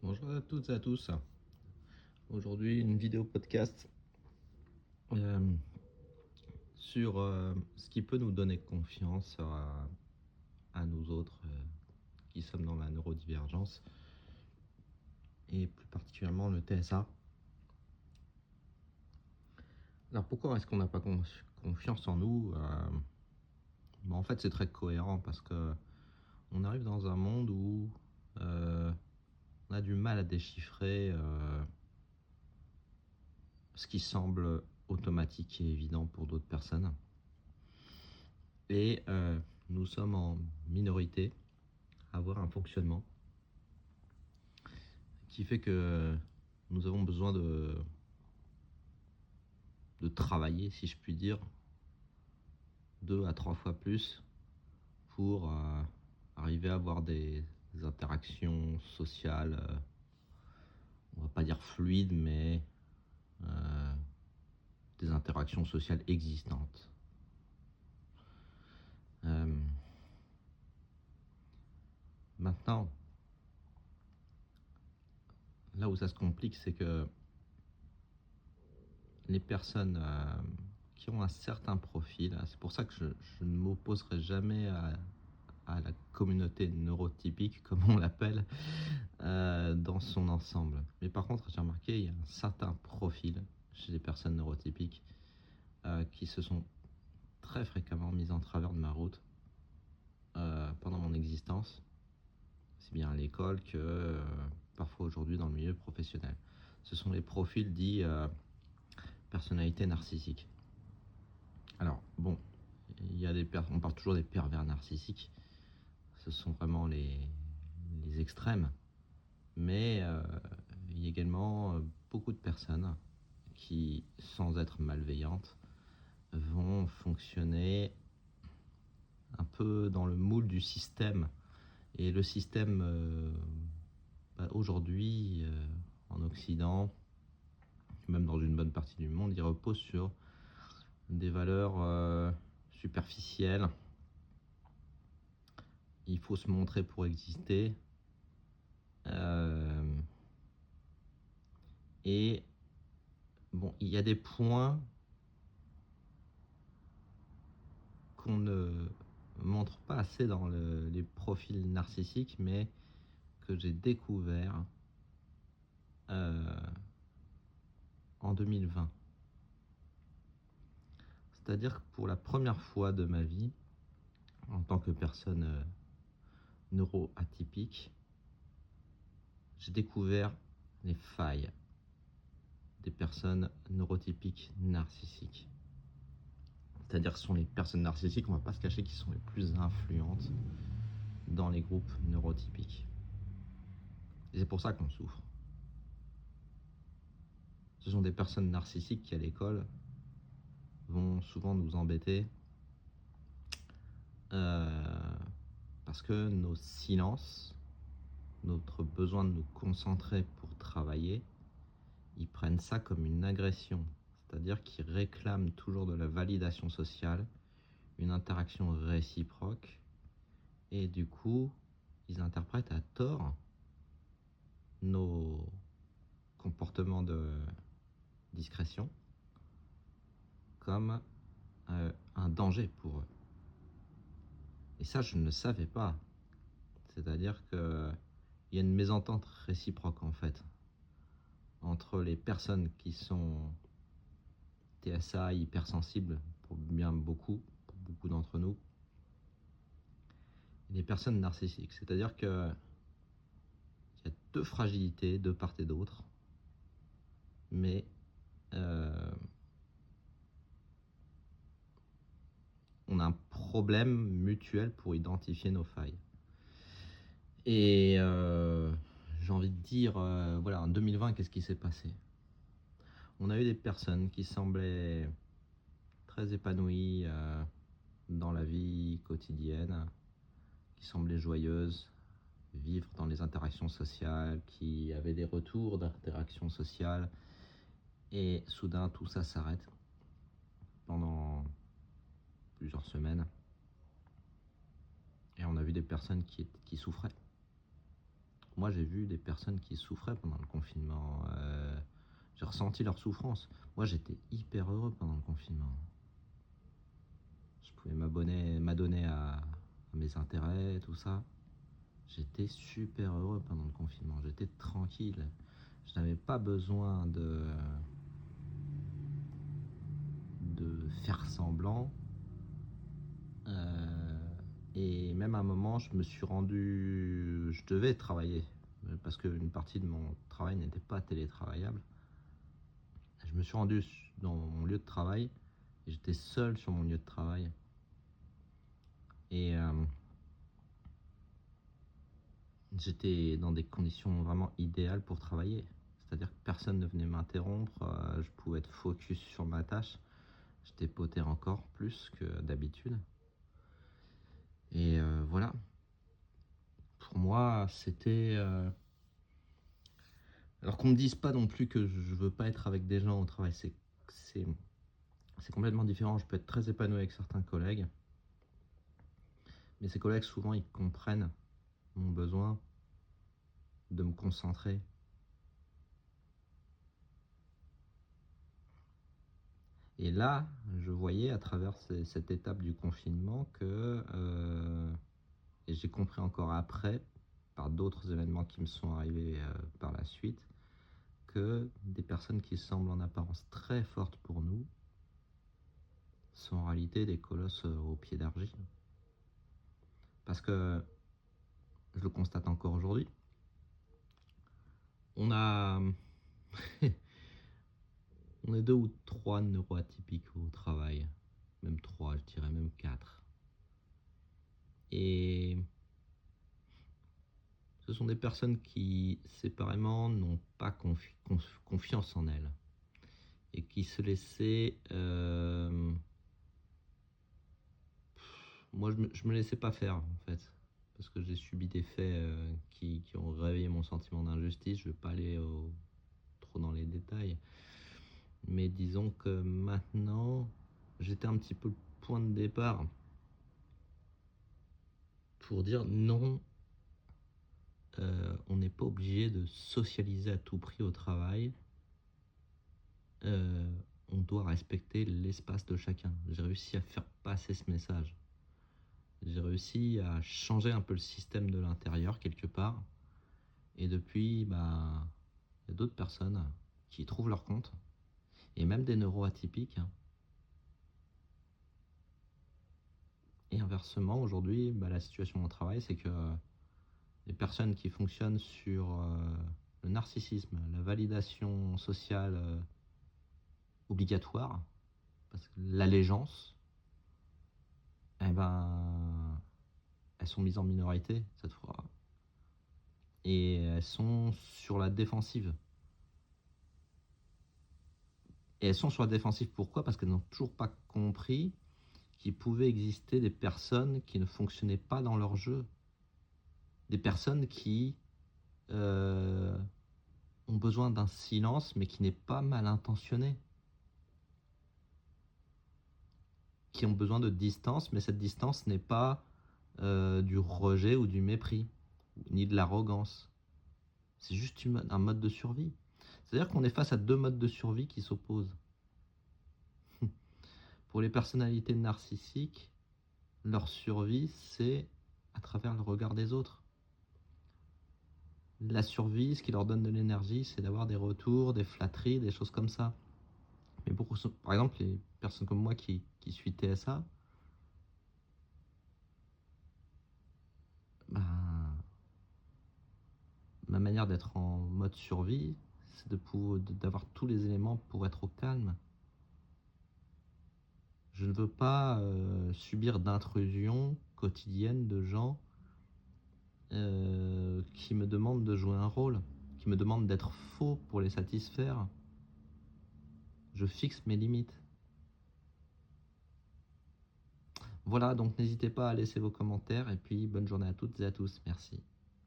Bonjour à toutes et à tous. Aujourd'hui, une vidéo podcast euh, sur ce qui peut nous donner confiance à nous autres qui sommes dans la neurodivergence et plus particulièrement le TSA. Alors pourquoi est-ce qu'on n'a pas confiance en nous En fait, c'est très cohérent parce que on arrive dans un monde où on a du mal à déchiffrer ce qui semble automatique et évident pour d'autres personnes. Et nous sommes en minorité à avoir un fonctionnement qui fait que nous avons besoin de travailler, si je puis dire, 2 à 3 fois plus pour arriver à avoir des interactions sociales, on va pas dire fluides, mais euh, des interactions sociales existantes. Euh, Maintenant, là où ça se complique, c'est que les personnes qui ont un certain profil, c'est pour ça que je ne m'opposerai jamais à la communauté neurotypique, comme on l'appelle, dans son ensemble. Mais par contre, j'ai remarqué, il y a un certain profil chez les personnes neurotypiques qui se sont très fréquemment mises en travers de ma route pendant mon existence, aussi bien à l'école que parfois aujourd'hui dans le milieu professionnel. Ce sont les profils dits personnalité narcissique. Alors, bon, on parle toujours des pervers narcissiques, ce sont vraiment les extrêmes, mais il y a également beaucoup de personnes qui, sans être malveillantes, vont fonctionner un peu dans le moule du système. Et le système, aujourd'hui, en Occident, même dans une bonne partie du monde, il repose sur des valeurs superficielles. Il faut se montrer pour exister. Euh, et bon, il y a des points qu'on ne montre pas assez dans les profils narcissiques, mais que j'ai découvert euh, en 2020. C'est-à-dire que pour la première fois de ma vie, en tant que personne neuroatypique, j'ai découvert les failles des personnes neurotypiques narcissiques. C'est-à-dire que ce sont les personnes narcissiques, on ne va pas se cacher, qui sont les plus influentes dans les groupes neurotypiques. Et c'est pour ça qu'on souffre. Ce sont des personnes narcissiques qui, à l'école, vont souvent nous embêter euh, parce que nos silences, notre besoin de nous concentrer pour travailler, ils prennent ça comme une agression. C'est-à-dire qu'ils réclament toujours de la validation sociale, une interaction réciproque, et du coup, ils interprètent à tort nos comportements de discrétion comme un danger pour eux. Et ça, je ne le savais pas. C'est-à-dire qu'il y a une mésentente réciproque, en fait, entre les personnes qui sont TSA hypersensibles, pour beaucoup d'entre nous, et les personnes narcissiques. C'est-à-dire qu'il y a deux fragilités de part et d'autre, mais on a un problème mutuel pour identifier nos failles. Et j'ai envie de dire, voilà, en 2020, qu'est-ce qui s'est passé? On a eu des personnes qui semblaient très épanouies dans la vie quotidienne, qui semblaient joyeuses, vivre dans les interactions sociales, qui avaient des retours d'interactions sociales, et soudain tout ça s'arrête pendant plusieurs semaines. Et on a vu des personnes qui souffraient. Moi, j'ai vu des personnes qui souffraient pendant le confinement. J'ai ressenti leur souffrance. Moi, j'étais hyper heureux pendant le confinement. Je pouvais m'adonner à mes intérêts, tout ça. J'étais super heureux pendant le confinement. J'étais tranquille. Je n'avais pas besoin de faire semblant. Et même à un moment, je devais travailler parce qu'une partie de mon travail n'était pas télétravaillable. Je me suis rendu dans mon lieu de travail et j'étais seul sur mon lieu de travail. Et j'étais dans des conditions vraiment idéales pour travailler. C'est-à-dire que personne ne venait m'interrompre, je pouvais être focus sur ma tâche. J'étais poter encore plus que d'habitude. Et voilà, pour moi, c'était... Alors qu'on me dise pas non plus que je veux pas être avec des gens au travail, c'est, c'est complètement différent. Je peux être très épanoui avec certains collègues, mais ces collègues, souvent, ils comprennent mon besoin de me concentrer. Et là, je voyais à travers cette étape du confinement et j'ai compris encore après, par d'autres événements qui me sont arrivés par la suite, que des personnes qui semblent en apparence très fortes pour nous sont en réalité des colosses au pied d'argile. Parce que je le constate encore aujourd'hui, on a on est deux ou trois neuroatypiques au travail, même trois, je dirais même quatre. Et ce sont des personnes qui, séparément, n'ont pas confiance en elles et qui se laissaient... Moi, je me laissais pas faire, en fait, parce que j'ai subi des faits qui ont réveillé mon sentiment d'injustice. Je ne vais pas aller trop dans les détails. Mais disons que maintenant, j'étais un petit peu le point de départ pour dire non, on n'est pas obligé de socialiser à tout prix au travail. Euh, on doit respecter l'espace de chacun. J'ai réussi à faire passer ce message. J'ai réussi à changer un peu le système de l'intérieur quelque part. Et depuis, bah, il y a d'autres personnes qui trouvent leur compte, et même des neuroatypiques. Et inversement, aujourd'hui, bah, la situation au travail, c'est que les personnes qui fonctionnent sur le narcissisme, la validation sociale obligatoire, parce que l'allégeance, eh ben, elles sont mises en minorité cette fois. Et elles sont sur la défensive. Et elles sont sur la défensive pourquoi? Parce qu'elles n'ont toujours pas compris qu'il pouvait exister des personnes qui ne fonctionnaient pas dans leur jeu. Des personnes qui euh, ont besoin d'un silence, mais qui n'est pas mal intentionné. Qui ont besoin de distance, mais cette distance n'est pas du rejet ou du mépris, ni de l'arrogance. C'est juste un mode de survie. C'est-à-dire qu'on est face à deux modes de survie qui s'opposent. Pour les personnalités narcissiques, leur survie, c'est à travers le regard des autres. La survie, ce qui leur donne de l'énergie, c'est d'avoir des retours, des flatteries, des choses comme ça. Mais par exemple, les personnes comme moi qui suis TSA, ben, ma manière d'être en mode survie, c'est d'avoir tous les éléments pour être au calme. Je ne veux pas subir d'intrusions quotidiennes de gens qui me demandent de jouer un rôle, qui me demandent d'être faux pour les satisfaire. Je fixe mes limites. Voilà, donc n'hésitez pas à laisser vos commentaires et puis bonne journée à toutes et à tous. Merci.